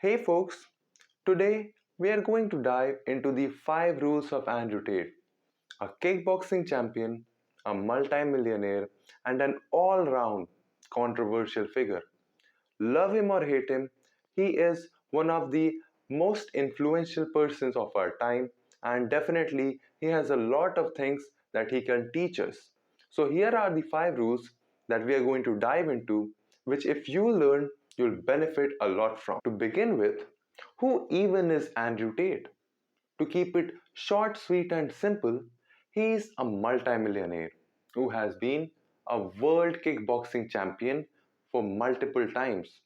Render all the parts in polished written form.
Hey folks, today we are going to dive into the 5 rules of Andrew Tate, a kickboxing champion, a multimillionaire, and an all round controversial figure. Love him or hate him, he is one of the most influential persons of our time, and definitely he has a lot of things that he can teach us. So, here are the 5 rules that we are going to dive into, which, if you learn, you'll benefit a lot from. To begin with, who even is Andrew Tate? To keep it short, sweet, and simple, he is a multimillionaire who has been a world kickboxing champion for multiple times,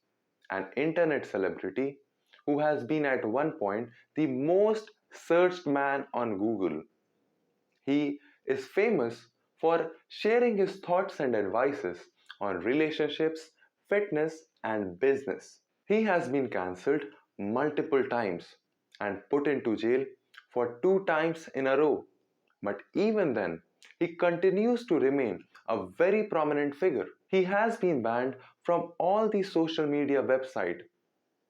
an internet celebrity who has been at one point the most searched man on Google. He is famous for sharing his thoughts and advices on relationships, fitness, and business. He has been cancelled multiple times and put into jail for 2 times in a row. But even then, he continues to remain a very prominent figure. He has been banned from all the social media websites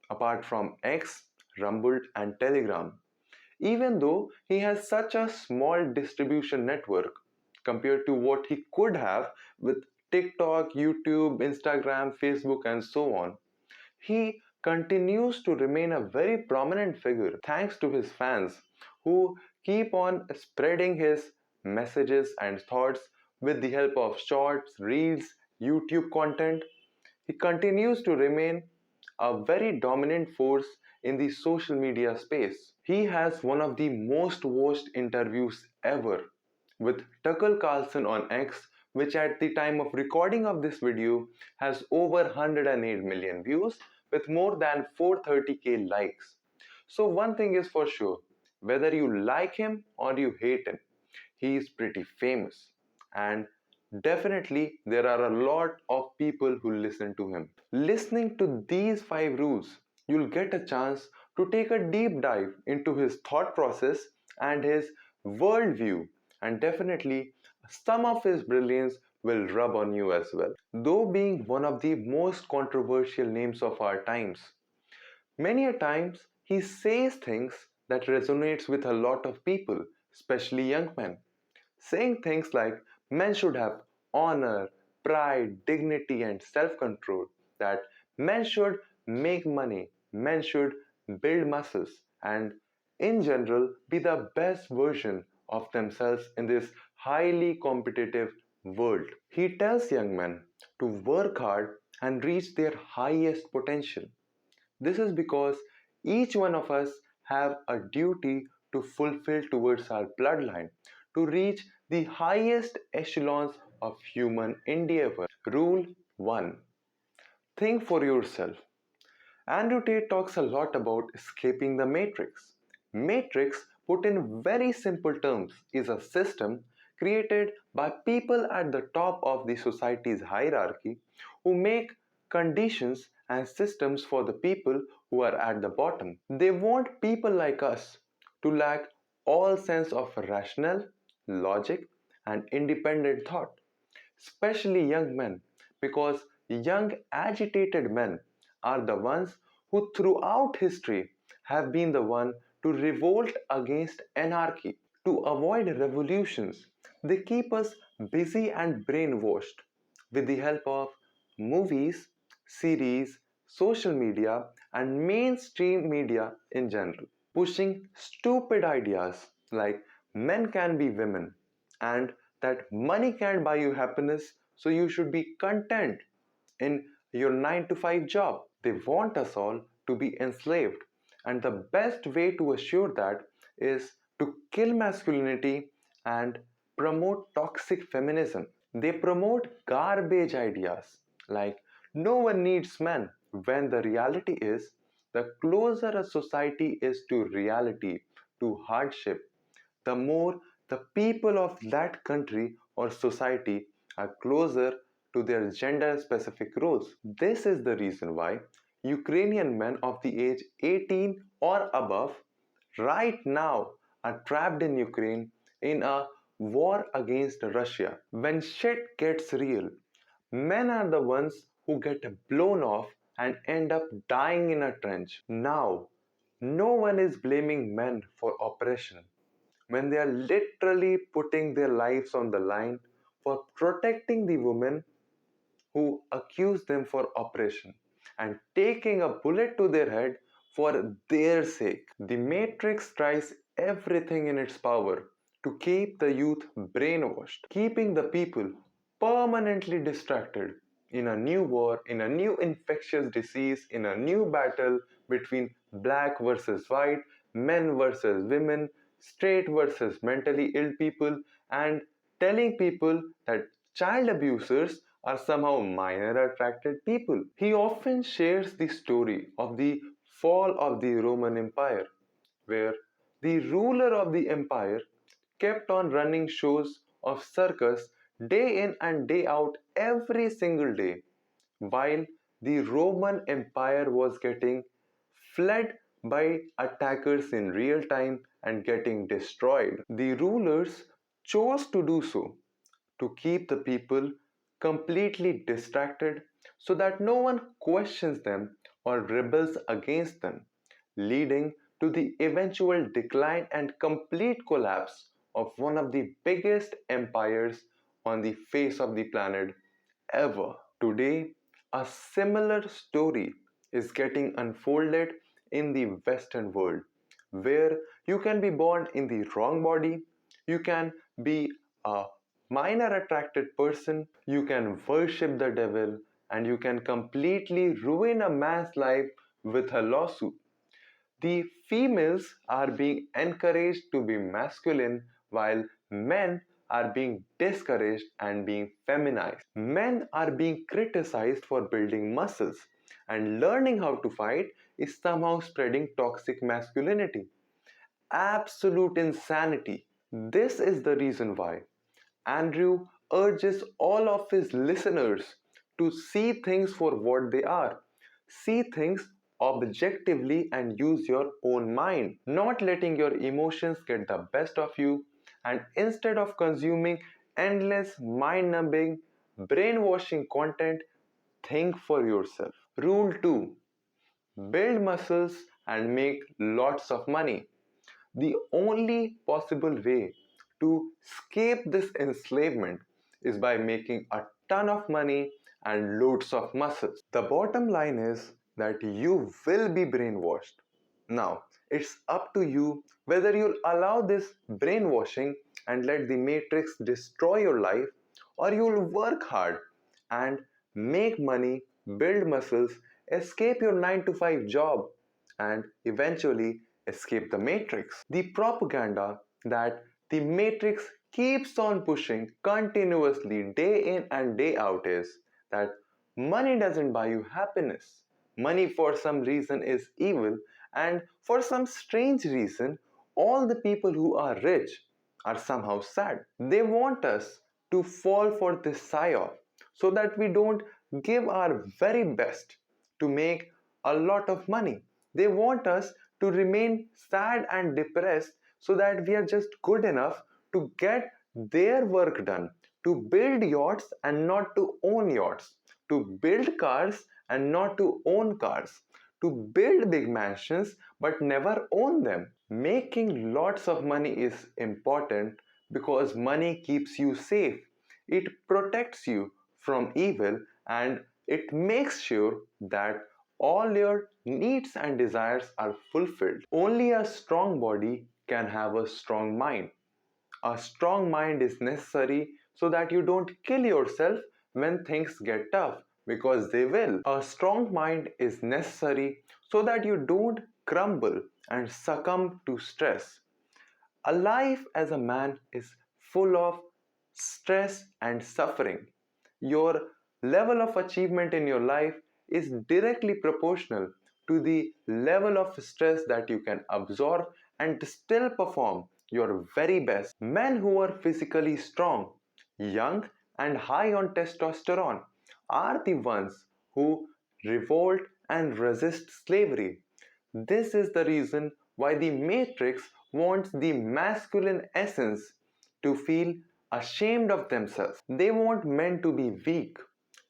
apart from X, Rumble, and Telegram. Even though he has such a small distribution network compared to what he could have with TikTok, YouTube, Instagram, Facebook, and so on, he continues to remain a very prominent figure thanks to his fans who keep on spreading his messages and thoughts with the help of shorts, reels, YouTube content. He continues to remain a very dominant force in the social media space. He has one of the most watched interviews ever with Tucker Carlson on X, which at the time of recording of this video has over 108 million views with more than 430k likes. So, one thing is for sure, whether you like him or you hate him, he is pretty famous. And definitely, there are a lot of people who listen to him. Listening to these 5 rules, you'll get a chance to take a deep dive into his thought process and his worldview, and definitely some of his brilliance will rub on you as well. Though being one of the most controversial names of our times, many a times he says things that resonates with a lot of people, especially young men, saying things like men should have honor, pride, dignity, and self control, that men should make money, men should build muscles, and in general be the best version of themselves in this highly competitive world. He tells young men to work hard and reach their highest potential. This is because each one of us have a duty to fulfill towards our bloodline to reach the highest echelons of human endeavor. Rule 1. Think for yourself. Andrew Tate talks a lot about escaping the matrix. Matrix, put in very simple terms, is a system created by people at the top of the society's hierarchy who make conditions and systems for the people who are at the bottom. They want people like us to lack all sense of rational, logic, and independent thought, especially young men, because young agitated men are the ones who throughout history have been the one to revolt against anarchy. To avoid revolutions, they keep us busy and brainwashed with the help of movies, series, social media, and mainstream media in general, pushing stupid ideas like men can be women and that money can buy you happiness, so you should be content in your 9 to 5 job. They want us all to be enslaved, and the best way to assure that is to kill masculinity and promote toxic feminism. They promote garbage ideas like no one needs men, when the reality is the closer a society is to reality, to hardship, the more the people of that country or society are closer to their gender specific roles. This is the reason why Ukrainian men of the age 18 or above right now are trapped in Ukraine in a war against Russia. When shit gets real, men are the ones who get blown off and end up dying in a trench. Now, no one is blaming men for oppression when they are literally putting their lives on the line for protecting the women who accuse them for oppression and taking a bullet to their head for their sake. The Matrix tries everything in its power to keep the youth brainwashed, keeping the people permanently distracted in a new war, in a new infectious disease, in a new battle between black versus white, men versus women, straight versus mentally ill people, and telling people that child abusers are somehow minor attracted people. He often shares the story of the fall of the Roman Empire, where the ruler of the empire kept on running shows of circus day in and day out every single day, while the Roman Empire was getting fled by attackers in real time and getting destroyed. The rulers chose to do so to keep the people completely distracted so that no one questions them or rebels against them, leading to the eventual decline and complete collapse of one of the biggest empires on the face of the planet ever. Today, a similar story is getting unfolded in the Western world, where you can be born in the wrong body, you can be a minor attracted person, you can worship the devil, and you can completely ruin a man's life with a lawsuit. The females are being encouraged to be masculine while men are being discouraged and being feminized. Men are being criticized for building muscles, and learning how to fight is somehow spreading toxic masculinity. Absolute insanity. This is the reason why Andrew urges all of his listeners to see things for what they are. See things objectively and use your own mind, not letting your emotions get the best of you. And instead of consuming endless, mind numbing, brainwashing content, think for yourself. Rule 2: build muscles and make lots of money. The only possible way to escape this enslavement is by making a ton of money and loads of muscles. The bottom line is that you will be brainwashed. Now, it's up to you whether you'll allow this brainwashing and let the matrix destroy your life, or you'll work hard and make money, build muscles, escape your 9 to 5 job, and eventually escape the matrix. The propaganda that the matrix keeps on pushing continuously day in and day out is that money doesn't buy you happiness. Money for some reason is evil, and for some strange reason, all the people who are rich are somehow sad. They want us to fall for this psyop so that we don't give our very best to make a lot of money. They want us to remain sad and depressed so that we are just good enough to get their work done, to build yachts and not to own yachts, to build cars and not to own cars, to build big mansions but never own them. Making lots of money is important because money keeps you safe. It protects you from evil, and it makes sure that all your needs and desires are fulfilled. Only a strong body can have a strong mind. A strong mind is necessary so that you don't kill yourself when things get tough, because they will. A strong mind is necessary so that you don't crumble and succumb to stress. A life as a man is full of stress and suffering. Your level of achievement in your life is directly proportional to the level of stress that you can absorb and still perform your very best. Men who are physically strong, young, and high on testosterone are the ones who revolt and resist slavery. This is the reason why the Matrix wants the masculine essence to feel ashamed of themselves. They want men to be weak,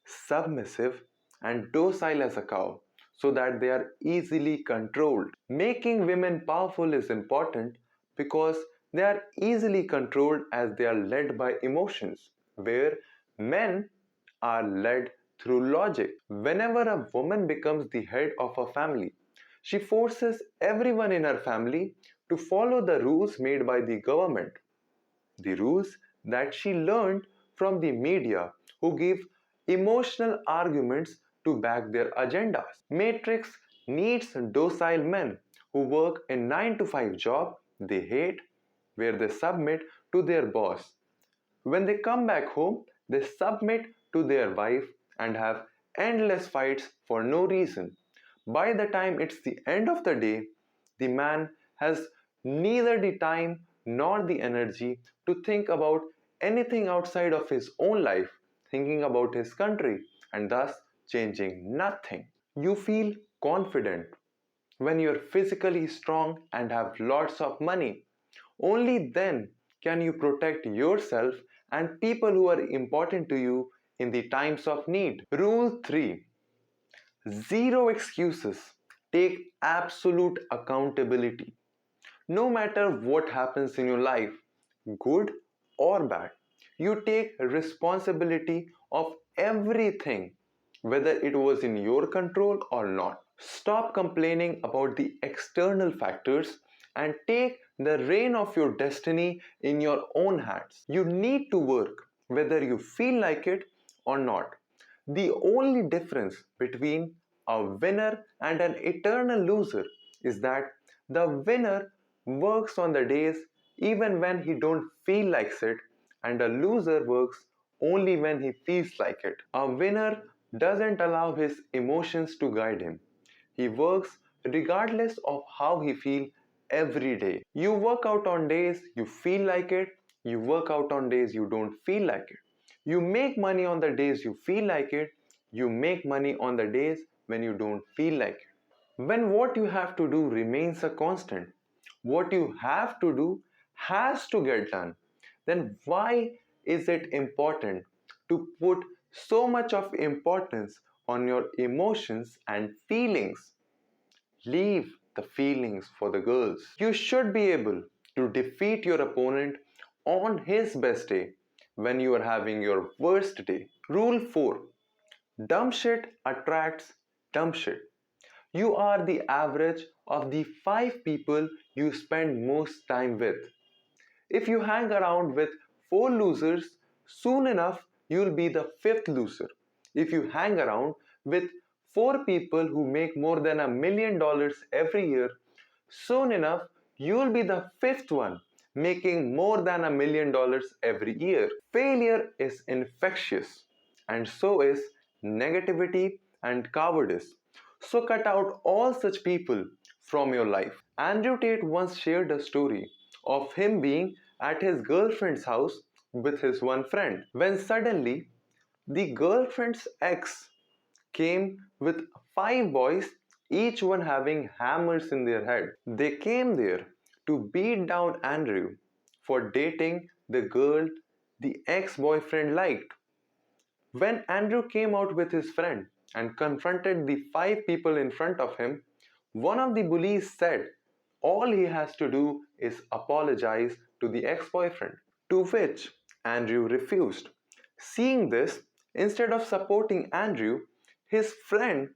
submissive, and docile as a cow so that they are easily controlled. Making women powerful is important because they are easily controlled as they are led by emotions, where men are led through logic. Whenever a woman becomes the head of a family, she forces everyone in her family to follow the rules made by the government, the rules that she learned from the media who give emotional arguments to back their agendas. Matrix needs docile men who work a 9 to 5 job they hate where they submit to their boss. When they come back home, they submit to their wife and have endless fights for no reason. By the time it's the end of the day, the man has neither the time nor the energy to think about anything outside of his own life, thinking about his country, and thus changing nothing. You feel confident when you're physically strong and have lots of money. Only then can you protect yourself and people who are important to you in the times of need. Rule 3: Zero excuses. Take absolute accountability. No matter what happens in your life, good or bad, you take responsibility of everything, whether it was in your control or not. Stop complaining about the external factors and take the reign of your destiny in your own hands. You need to work whether you feel like it or not. The only difference between a winner and an eternal loser is that the winner works on the days even when he don't feel like it, and a loser works only when he feels like it. A winner doesn't allow his emotions to guide him. He works regardless of how he feels every day. You work out on days you feel like it, you work out on days you don't feel like it. You make money on the days you feel like it, you make money on the days when you don't feel like it. When what you have to do remains a constant, what you have to do has to get done, then why is it important to put so much of importance on your emotions and feelings? Leave the feelings for the girls. You should be able to defeat your opponent on his best day when you are having your worst day. Rule 4: Dumb shit attracts dumb shit. You are the average of the 5 people you spend most time with. If you hang around with 4 losers, soon enough you'll be the 5th loser. If you hang around with 4 people who make more than $1 million every year, soon enough you'll be the 5th one making more than $1 million every year. Failure is infectious, and so is negativity and cowardice. So cut out all such people from your life. Andrew Tate once shared a story of him being at his girlfriend's house with his one friend when suddenly the girlfriend's ex came with 5 boys, each one having hammers in their head. They came there to beat down Andrew for dating the girl the ex boyfriend liked. When Andrew came out with his friend and confronted the 5 people in front of him, one of the bullies said all he has to do is apologize to the ex boyfriend. To which Andrew refused. Seeing this, instead of supporting Andrew, his friend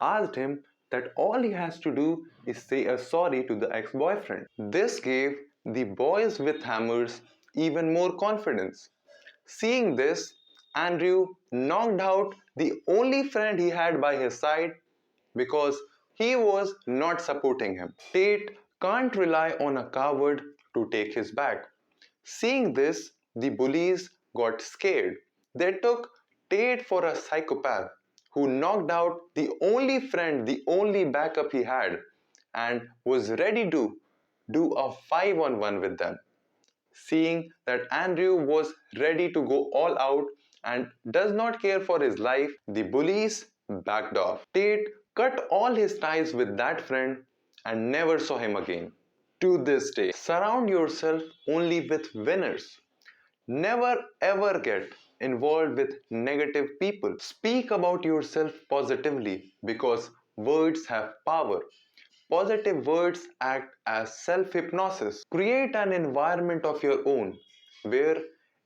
asked him that all he has to do is say a sorry to the ex boyfriend. This gave the boys with hammers even more confidence. Seeing this, Andrew knocked out the only friend he had by his side because he was not supporting him. Tate can't rely on a coward to take his back. Seeing this, the bullies got scared. They took Tate for a psychopath who knocked out the only friend, the only backup he had, and was ready to do a 5-on-1 with them. Seeing that Andrew was ready to go all out and does not care for his life, the bullies backed off. Tate cut all his ties with that friend and never saw him again. To this day, surround yourself only with winners. Never ever get involved with negative people. Speak about yourself positively because words have power. Positive words act as self-hypnosis. Create an environment of your own where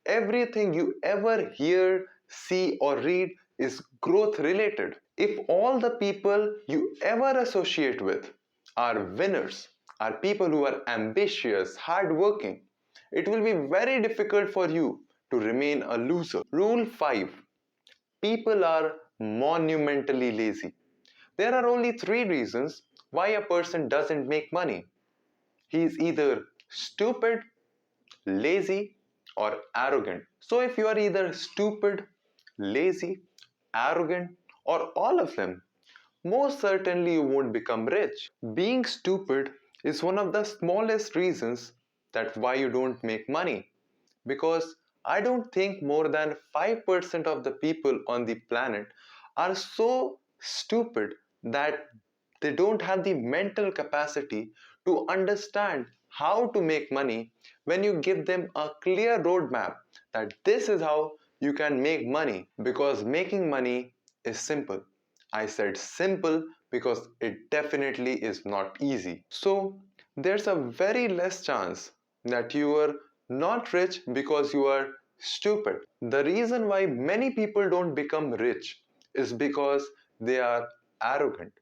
everything you ever hear, see, or read is growth related. If all the people you ever associate with are winners, are people who are ambitious, hardworking, it will be very difficult for you to remain a loser. Rule 5. People are monumentally lazy. There are only three reasons why a person doesn't make money. He is either stupid, lazy, or arrogant. So if you are either stupid, lazy, arrogant, or all of them, most certainly you won't become rich. Being stupid is one of the smallest reasons that why you don't make money. Because I don't think more than 5% of the people on the planet are so stupid that they don't have the mental capacity to understand how to make money when you give them a clear roadmap that this is how you can make money. Because making money is simple. I said simple because it definitely is not easy. So there's a very less chance that you are not rich because you are stupid. The reason why many people don't become rich is because they are arrogant.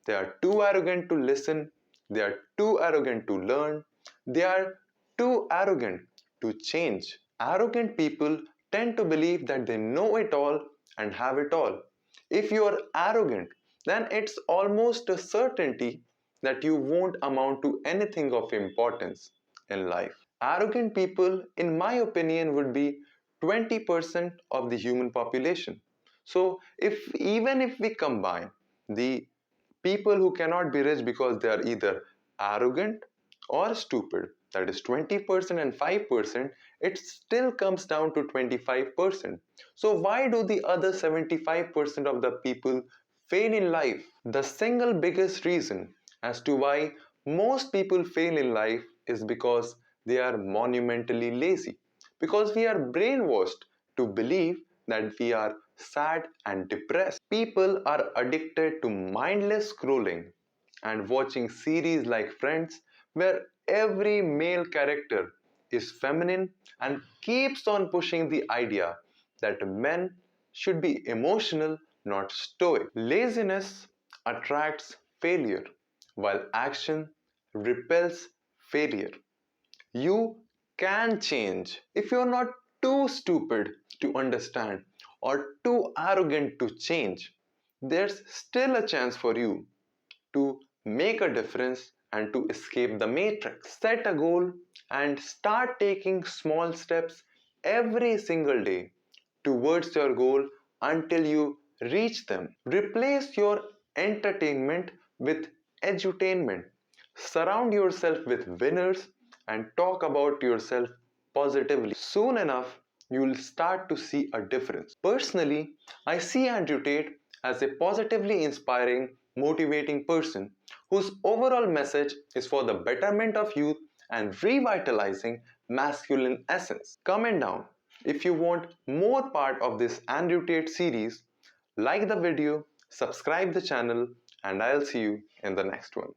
They are too arrogant to listen. They are too arrogant to learn. They are too arrogant to change. Arrogant people tend to believe that they know it all and have it all. If you are arrogant, then it's almost a certainty that you won't amount to anything of importance in life. Arrogant people, in my opinion, would be 20% of the human population. So, even if we combine the people who cannot be rich because they are either arrogant or stupid, that is 20% and 5%, it still comes down to 25%. So why do the other 75% of the people fail in life? The single biggest reason as to why most people fail in life is because they are monumentally lazy. Because we are brainwashed to believe that we are sad and depressed. People are addicted to mindless scrolling and watching series like Friends, where every male character is feminine and keeps on pushing the idea that men should be emotional, not stoic. Laziness attracts failure, while action repels failure. You can change if you're not too stupid to understand or too arrogant to change. There's still a chance for you to make a difference and to escape the matrix. Set a goal and start taking small steps every single day towards your goal until you reach them. Replace your entertainment with edutainment. Surround yourself with winners and talk about yourself positively. Soon enough, you will start to see a difference. Personally, I see Andrew Tate as a positively inspiring, motivating person whose overall message is for the betterment of youth and revitalizing masculine essence. Comment down if you want more part of this Andrew Tate series. Like the video, subscribe the channel, and I'll see you in the next one.